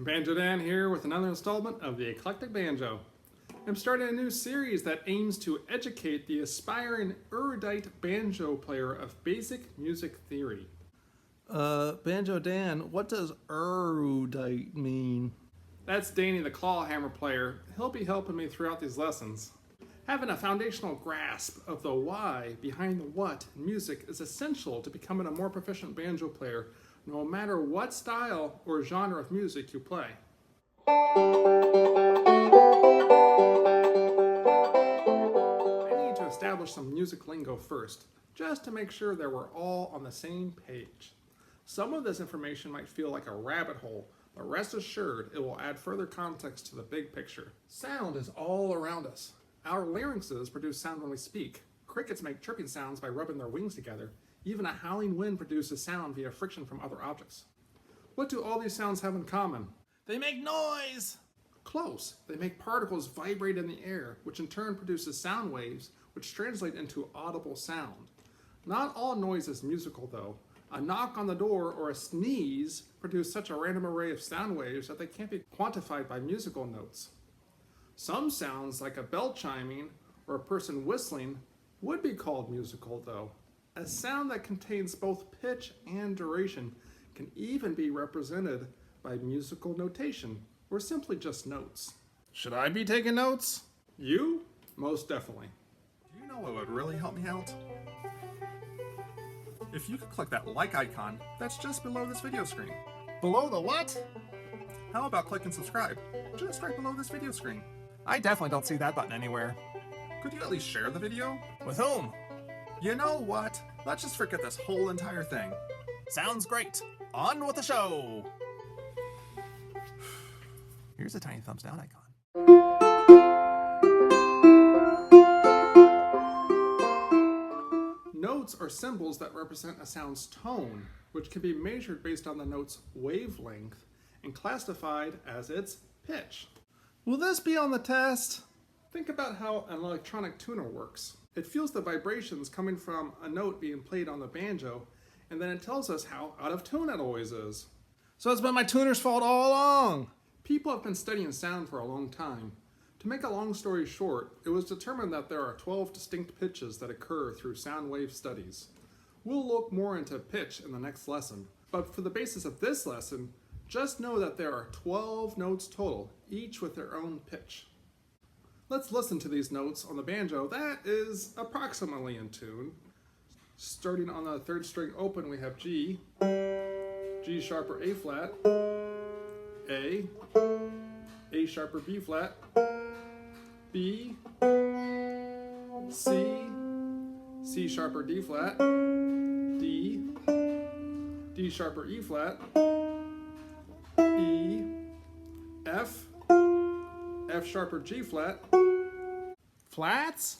Banjo Dan here with another installment of the Eclectic Banjo. I'm starting a new series that aims to educate the aspiring erudite banjo player of basic music theory. Banjo Dan, what does erudite mean? That's Danny the clawhammer player. He'll be helping me throughout these lessons. Having a foundational grasp of the why behind the what in music is essential to becoming a more proficient banjo player, no matter what style or genre of music you play. I need to establish some music lingo first, just to make sure that we're all on the same page. Some of this information might feel like a rabbit hole, but rest assured it will add further context to the big picture. Sound is all around us. Our larynxes produce sound when we speak. Crickets make chirping sounds by rubbing their wings together. Even a howling wind produces sound via friction from other objects. What do all these sounds have in common? They make noise! Close. They make particles vibrate in the air, which in turn produces sound waves, which translate into audible sound. Not all noise is musical, though. A knock on the door or a sneeze produce such a random array of sound waves that they can't be quantified by musical notes. Some sounds, like a bell chiming or a person whistling, would be called musical, though. A sound that contains both pitch and duration can even be represented by musical notation, or simply just notes. Should I be taking notes? You? Most definitely. Do you know what would really help me out? If you could click that like icon that's just below this video screen. Below the what? How about click and subscribe, just right below this video screen? I definitely don't see that button anywhere. Could you at least share the video? With whom? You know what? Let's just forget this whole entire thing. Sounds great. On with the show. Here's a tiny thumbs down icon. Notes are symbols that represent a sound's tone, which can be measured based on the note's wavelength and classified as its pitch. Will this be on the test? Think about how an electronic tuner works. It feels the vibrations coming from a note being played on the banjo, and then it tells us how out of tune it always is. So it's been my tuner's fault all along. People have been studying sound for a long time. To make a long story short, it was determined that there are 12 distinct pitches that occur through sound wave studies. We'll look more into pitch in the next lesson, but for the basis of this lesson, just know that there are 12 notes total, each with their own pitch. Let's listen to these notes on the banjo that is approximately in tune. Starting on the third string open, we have G, G sharp or A flat, A sharp or B flat, B, C, C sharp or D flat, D, D sharp or E flat, E, F, F sharp or G flat. Flats?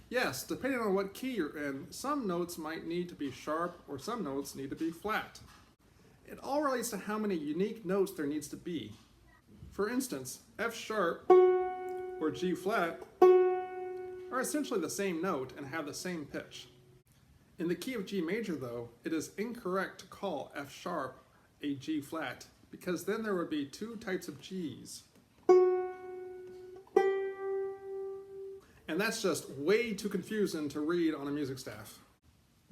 Yes, depending on what key you're in, some notes might need to be sharp or some notes need to be flat. It all relates to how many unique notes there needs to be. For instance, F sharp or G flat are essentially the same note and have the same pitch. In the key of G major, though, it is incorrect to call F sharp a G flat because then there would be two types of Gs. And that's just way too confusing to read on a music staff.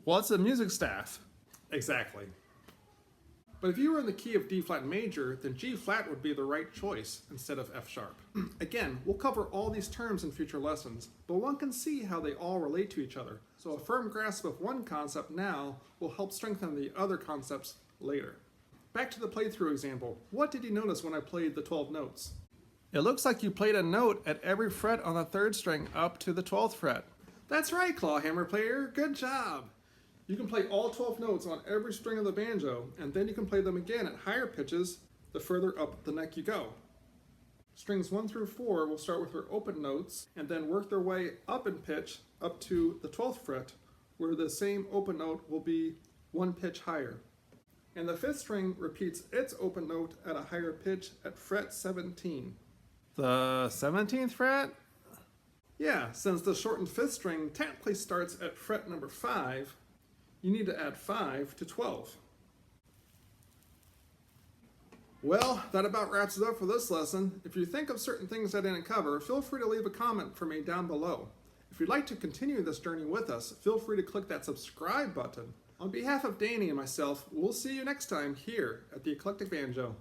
What's a music staff? Exactly. But if you were in the key of D flat major, then G flat would be the right choice instead of F sharp. Again, we'll cover all these terms in future lessons, but one can see how they all relate to each other. So a firm grasp of one concept now will help strengthen the other concepts later. Back to the playthrough example. What did you notice when I played the 12 notes? It looks like you played a note at every fret on the third string up to the 12th fret. That's right, clawhammer player. Good job. You can play all 12 notes on every string of the banjo, and then you can play them again at higher pitches the further up the neck you go. Strings 1 through 4 will start with their open notes and then work their way up in pitch up to the 12th fret, where the same open note will be one pitch higher. And the 5th string repeats its open note at a higher pitch at fret 17. The 17th fret? Yeah, since the shortened 5th string technically starts at fret number 5, you need to add 5 to 12. Well, that about wraps it up for this lesson. If you think of certain things I didn't cover, feel free to leave a comment for me down below. If you'd like to continue this journey with us, feel free to click that subscribe button. On behalf of Danny and myself, we'll see you next time here at the Eclectic Banjo.